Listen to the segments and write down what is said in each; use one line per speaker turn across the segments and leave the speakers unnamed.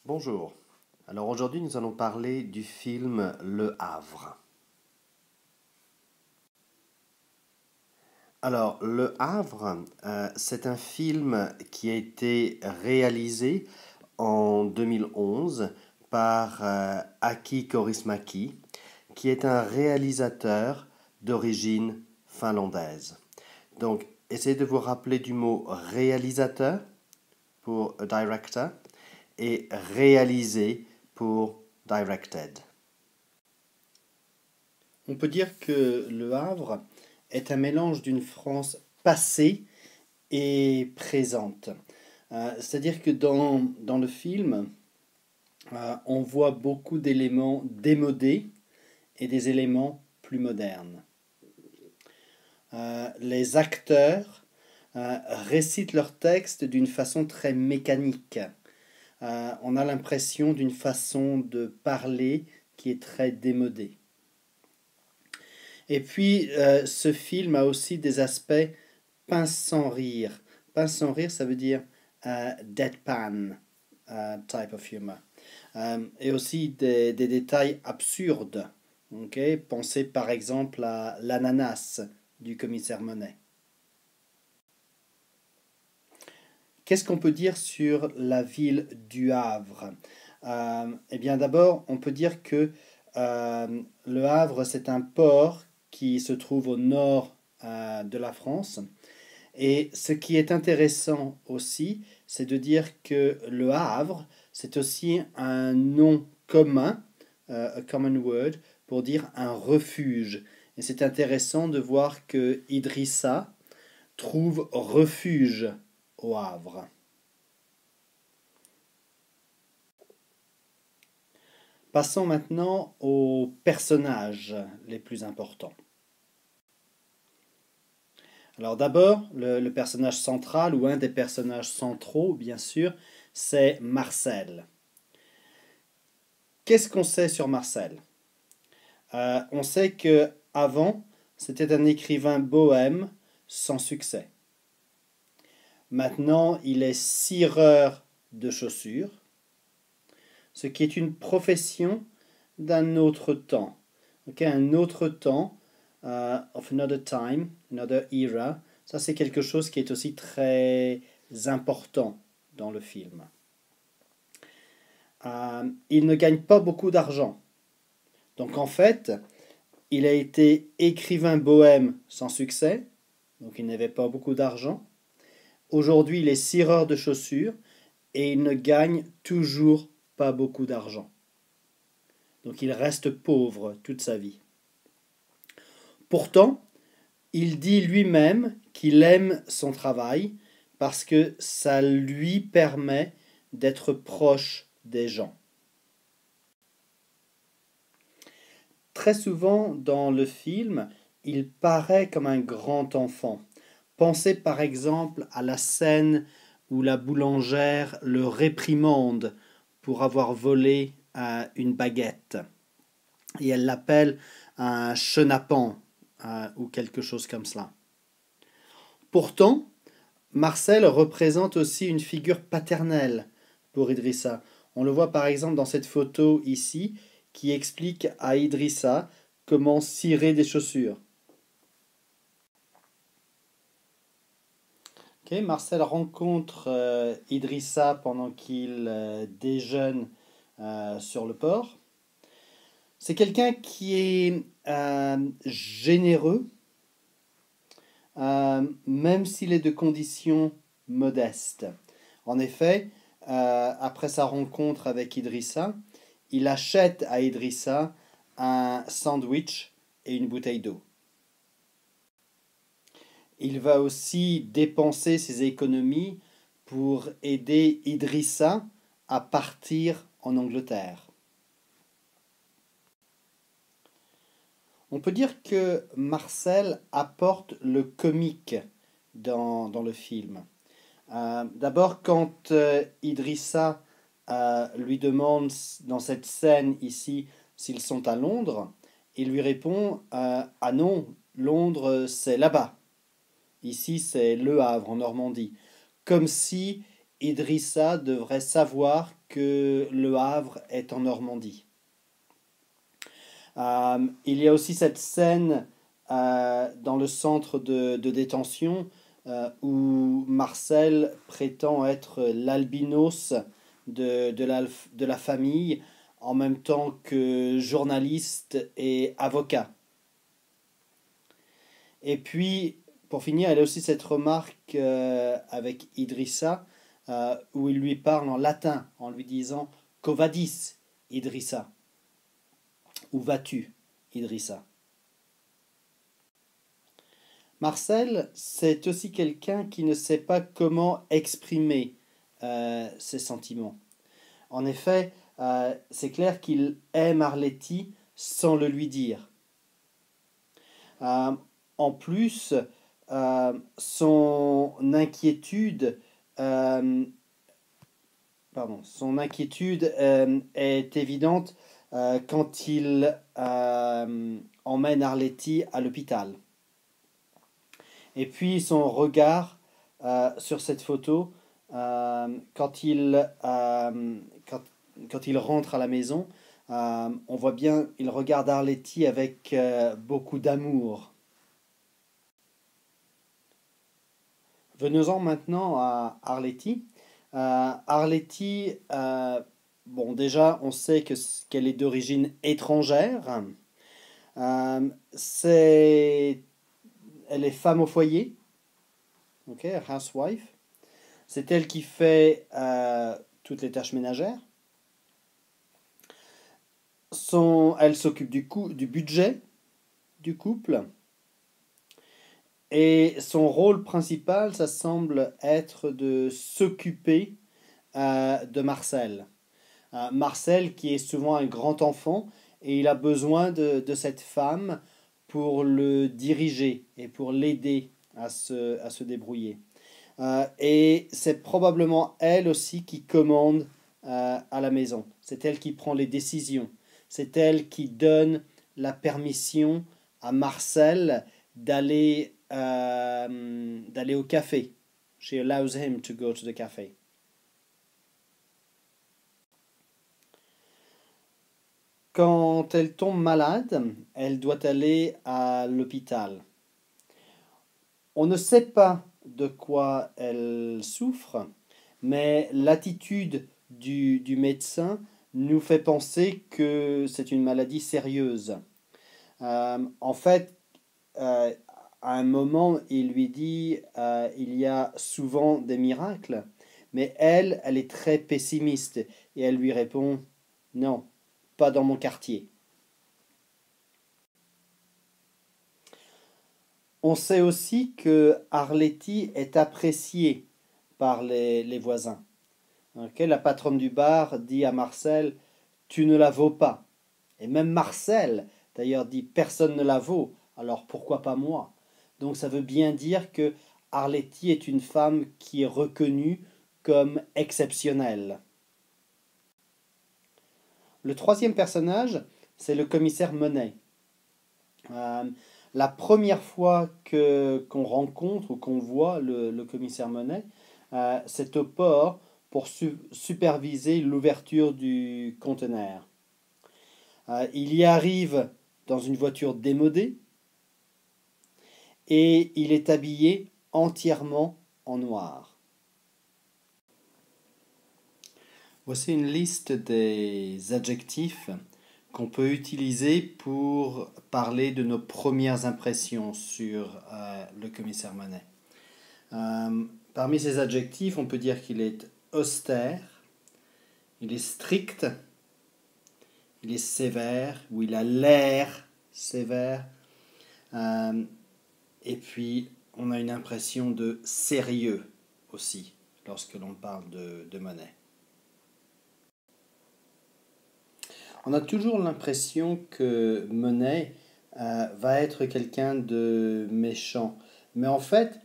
Bonjour. Alors aujourd'hui nous allons parler du film Le Havre. Alors Le Havre, c'est un film qui a été réalisé en 2011 par Aki Kaurismäki, qui est un réalisateur d'origine finlandaise. Donc essayez de vous rappeler du mot réalisateur pour a director et réalisé pour directed. On peut dire que Le Havre est un mélange d'une France passée et présente. C'est-à-dire que dans le film, on voit beaucoup d'éléments démodés et des éléments plus modernes. Les acteurs récitent leurs textes d'une façon très mécanique. On a l'impression d'une façon de parler qui est très démodée. Et puis, ce film a aussi des aspects pince sans rire. Pince sans rire, ça veut dire deadpan type of humor. Et aussi des détails absurdes. Okay? Pensez par exemple à l'ananas du commissaire Monet. Qu'est-ce qu'on peut dire sur la ville du Havre? Eh bien d'abord, on peut dire que le Havre, c'est un port qui se trouve au nord de la France. Et ce qui est intéressant aussi, c'est de dire que le Havre, c'est aussi un nom commun, a common word, pour dire un refuge. Et c'est intéressant de voir que Idrissa trouve refuge au Havre. Passons maintenant aux personnages les plus importants. Alors d'abord, le personnage central, ou un des personnages centraux, bien sûr, c'est Marcel. Qu'est-ce qu'on sait sur Marcel? On sait que avant, c'était un écrivain bohème sans succès. Maintenant, il est cireur de chaussures, ce qui est une profession d'un autre temps. Okay, un autre temps, of another time, another era. Ça, c'est quelque chose qui est aussi très important dans le film. Il ne gagne pas beaucoup d'argent. Donc en fait, il a été écrivain bohème sans succès, donc il n'avait pas beaucoup d'argent. Aujourd'hui, il est cireur de chaussures et il ne gagne toujours pas beaucoup d'argent. Donc il reste pauvre toute sa vie. Pourtant, il dit lui-même qu'il aime son travail parce que ça lui permet d'être proche des gens. Très souvent dans le film, il paraît comme un grand enfant. Pensez par exemple à la scène où la boulangère le réprimande pour avoir volé une baguette. Et elle l'appelle un chenapan ou quelque chose comme cela. Pourtant, Marcel représente aussi une figure paternelle pour Idrissa. On le voit par exemple dans cette photo ici qui explique à Idrissa comment cirer des chaussures. Okay, Marcel rencontre Idrissa pendant qu'il déjeune sur le port. C'est quelqu'un qui est généreux, même s'il est de conditions modestes. En effet, après sa rencontre avec Idrissa, il achète à Idrissa un sandwich et une bouteille d'eau. Il va aussi dépenser ses économies pour aider Idrissa à partir en Angleterre. On peut dire que Marcel apporte le comique dans le film. D'abord, quand Idrissa lui demande dans cette scène ici s'ils sont à Londres, il lui répond ah non, Londres c'est là-bas. Ici c'est Le Havre en Normandie. Comme si Idrissa devrait savoir que Le Havre est en Normandie. Il y a aussi cette scène dans le centre de détention où Marcel prétend être l'albinos de la famille en même temps que journaliste et avocat. Et puis, pour finir, il y a aussi cette remarque avec Idrissa où il lui parle en latin en lui disant Quo vadis, Idrissa? Où vas-tu, Idrissa? Marcel, c'est aussi quelqu'un qui ne sait pas comment exprimer ses sentiments. En effet, c'est clair qu'il aime Arletty sans le lui dire. Euh, En plus, son inquiétude, euh, est évidente quand il emmène Arletty à l'hôpital. Et puis son regard sur cette photo, quand il rentre à la maison, on voit bien, il regarde Arletty avec beaucoup d'amour. Venons-en maintenant à Arletty. Arletty, bon déjà, on sait qu'elle est d'origine étrangère. Elle est femme au foyer, ok, housewife. C'est elle qui fait toutes les tâches ménagères. Elle s'occupe du budget du couple. Et son rôle principal, ça semble être de s'occuper de Marcel. Marcel qui est souvent un grand enfant et il a besoin de cette femme pour le diriger et pour l'aider à se débrouiller. Et c'est probablement elle aussi qui commande à la maison. C'est elle qui prend les décisions. C'est elle qui donne la permission à Marcel d'aller au café. She allows him to go to the cafe. Quand elle tombe malade, elle doit aller à l'hôpital. On ne sait pas de quoi elle souffre, mais l'attitude du médecin nous fait penser que c'est une maladie sérieuse. En fait, à un moment, il lui dit il y a souvent des miracles, mais elle est très pessimiste et elle lui répond non, pas dans mon quartier. On sait aussi que Arletty est appréciée par les voisins. Okay, la patronne du bar dit à Marcel tu ne la vaux pas. Et même Marcel, d'ailleurs, dit personne ne la vaut, alors pourquoi pas moi? Donc ça veut bien dire que Arletty est une femme qui est reconnue comme exceptionnelle. Le troisième personnage, c'est le commissaire Monet. La première fois qu'on rencontre ou qu'on voit le commissaire Monet, c'est au port pour superviser l'ouverture du conteneur. Il y arrive dans une voiture démodée et il est habillé entièrement en noir. Voici une liste des adjectifs qu'on peut utiliser pour parler de nos premières impressions sur le commissaire Monet. Parmi ces adjectifs, on peut dire qu'il est austère, il est strict, il est sévère, ou il a l'air sévère, et puis on a une impression de sérieux aussi lorsque l'on parle de Monet. On a toujours l'impression que Monet va être quelqu'un de méchant. Mais en fait,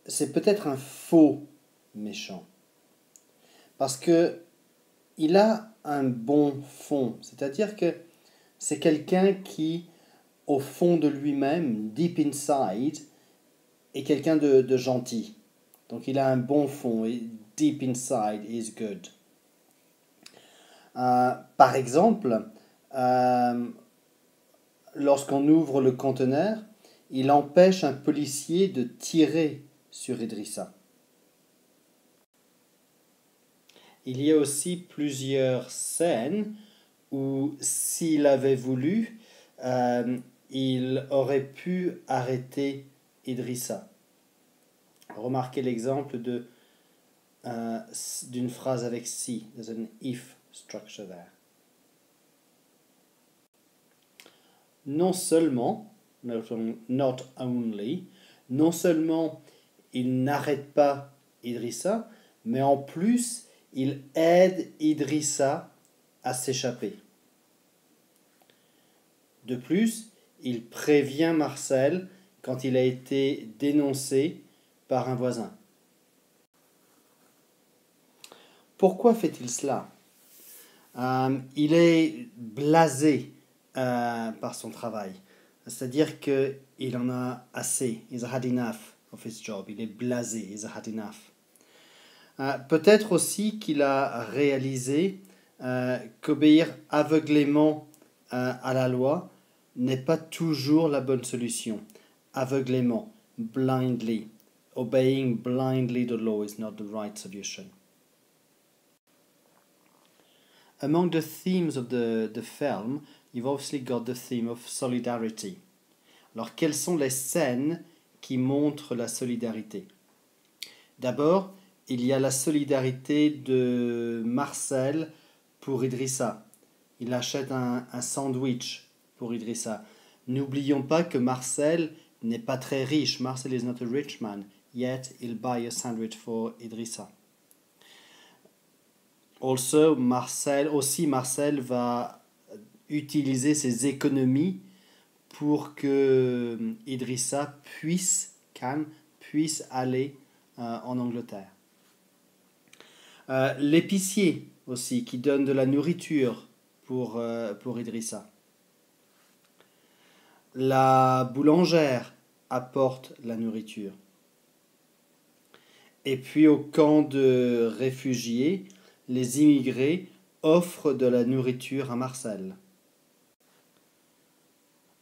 c'est peut-être un faux méchant. Parce que il a un bon fond. C'est-à-dire que c'est quelqu'un qui, au fond de lui-même, deep inside, est quelqu'un de gentil. Donc il a un bon fond. Deep inside is good. Par exemple, lorsqu'on ouvre le conteneur, il empêche un policier de tirer sur Idrissa. Il y a aussi plusieurs scènes où, s'il avait voulu, il aurait pu arrêter Idrissa. Remarquez l'exemple d'une phrase avec si. There's an if structure there. Non seulement, not only, non seulement il n'arrête pas Idrissa, mais en plus, il aide Idrissa à s'échapper. De plus, il prévient Marcel quand il a été dénoncé par un voisin. Pourquoi fait-il cela? Il est blasé par son travail. C'est-à-dire qu'il en a assez. He's had enough of his job. Il est blasé. He's had enough. Peut-être aussi qu'il a réalisé qu'obéir aveuglément à la loi n'est pas toujours la bonne solution. Aveuglément, blindly. Obeying blindly the law is not the right solution. Among the themes of the film, you've obviously got the theme of solidarity. Alors, quelles sont les scènes qui montrent la solidarité? D'abord, il y a la solidarité de Marcel pour Idrissa. Il achète un sandwich pour Idrissa. N'oublions pas que Marcel n'est pas très riche. Marcel is not a rich man, yet he'll buy a sandwich for Idrissa. Marcel va utiliser ses économies pour que Idrissa puisse aller en Angleterre. L'épicier aussi qui donne de la nourriture pour Idrissa. La boulangère apporte la nourriture. Et puis au camp de réfugiés, les immigrés offrent de la nourriture à Marcel.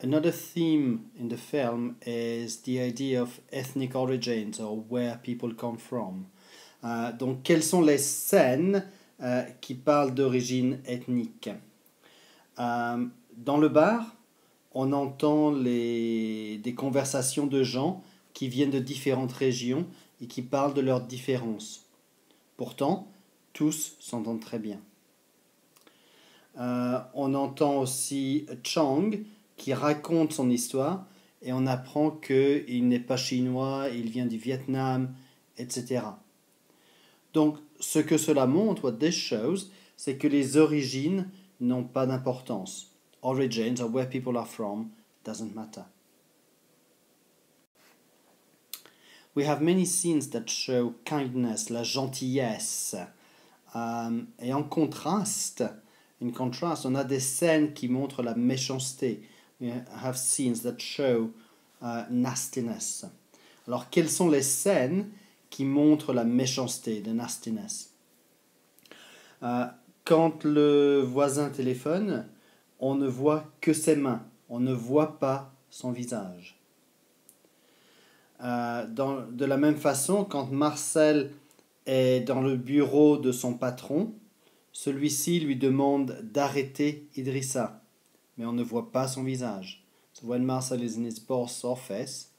Another theme in the film is the idea of ethnic origins or where people come from. Donc, quelles sont les scènes qui parlent d'origine ethnique? Dans le bar, on entend des conversations de gens qui viennent de différentes régions et qui parlent de leurs différences. Pourtant, tous s'entendent très bien. On entend aussi Chang qui raconte son histoire et on apprend qu'il n'est pas chinois, il vient du Vietnam, etc. Donc, ce que cela montre, what this shows, c'est que les origines n'ont pas d'importance. Origins, or where people are from, doesn't matter. We have many scenes that show kindness, la gentillesse. Et en contraste, on a des scènes qui montrent la méchanceté. We have scenes that show nastiness. Alors, quelles sont les scènes qui montrent la méchanceté, the nastiness? Quand le voisin téléphone, on ne voit que ses mains, on ne voit pas son visage. De la même façon, quand Marcel est dans le bureau de son patron, celui-ci lui demande d'arrêter Idrissa, mais on ne voit pas son visage. So when Marcel is in his boss' office,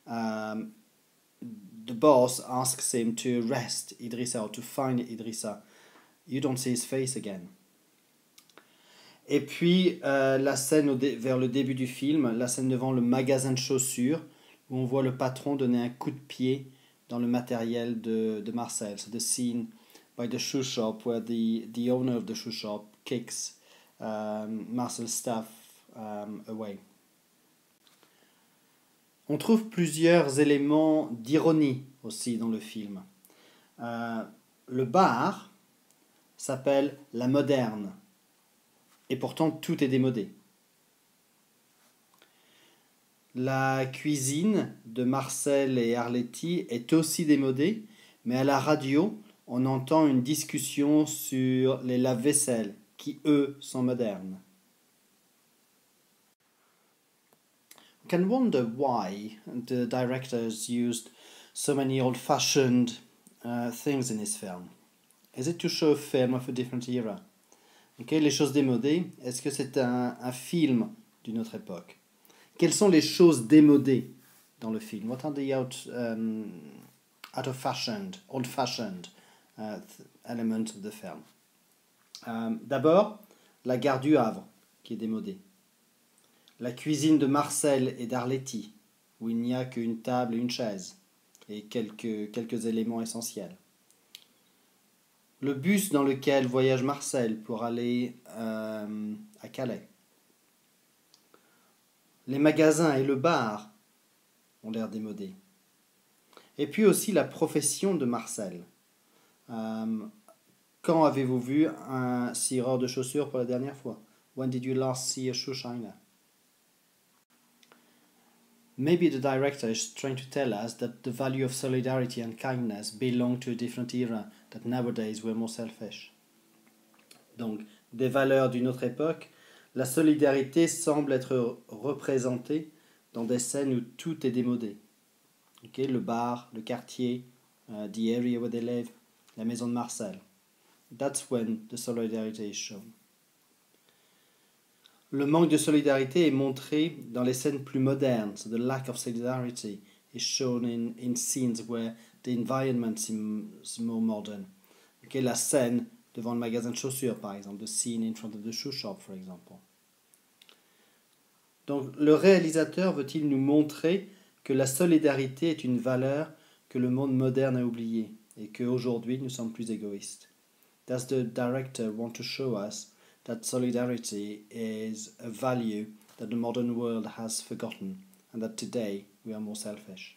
the boss asks him to arrest Idrissa or to find Idrissa. You don't see his face again. Et puis la scène vers le début du film, la scène devant le magasin de chaussures, où on voit le patron donner un coup de pied dans le matériel de Marcel. So the scene by the shoe shop where the owner of the shoe shop kicks Marcel's stuff away. On trouve plusieurs éléments d'ironie aussi dans le film. Le bar s'appelle La Moderne, et pourtant tout est démodé. La cuisine de Marcel et Arletty est aussi démodée, mais à la radio, on entend une discussion sur les lave-vaisselle, qui eux sont modernes. You can wonder why the directors used so many old-fashioned things in his film. Is it to show a film of a different era? Okay, les choses démodées, est-ce que c'est un film d'une autre époque? Quelles sont les choses démodées dans le film? What are the out-of-fashioned, old-fashioned elements of the film? D'abord, la gare du Havre, qui est démodée. La cuisine de Marcel et d'Arletty, où il n'y a qu'une table et une chaise, et quelques éléments essentiels. Le bus dans lequel voyage Marcel pour aller à Calais. Les magasins et le bar ont l'air démodés. Et puis aussi la profession de Marcel. Quand avez-vous vu un cireur de chaussures pour la dernière fois? When did you last see a shoe shiner? Maybe the director is trying to tell us that the value of solidarity and kindness belong to a different era, that nowadays we're more selfish. Donc, des valeurs d'une autre époque, la solidarité semble être représentée dans des scènes où tout est démodé. Okay, le bar, le quartier, the area where they live, la maison de Marcel. That's when the solidarity is shown. Le manque de solidarité est montré dans les scènes plus modernes. So the lack of solidarity is shown in scenes where the environment is more modern. Okay, la scène devant le magasin de chaussures, par exemple. The scene in front of the shoe shop, for example. Donc, le réalisateur veut-il nous montrer que la solidarité est une valeur que le monde moderne a oubliée et qu'aujourd'hui nous sommes plus égoïstes? Does the director want to show us that solidarity is a value that the modern world has forgotten and that today we are more selfish?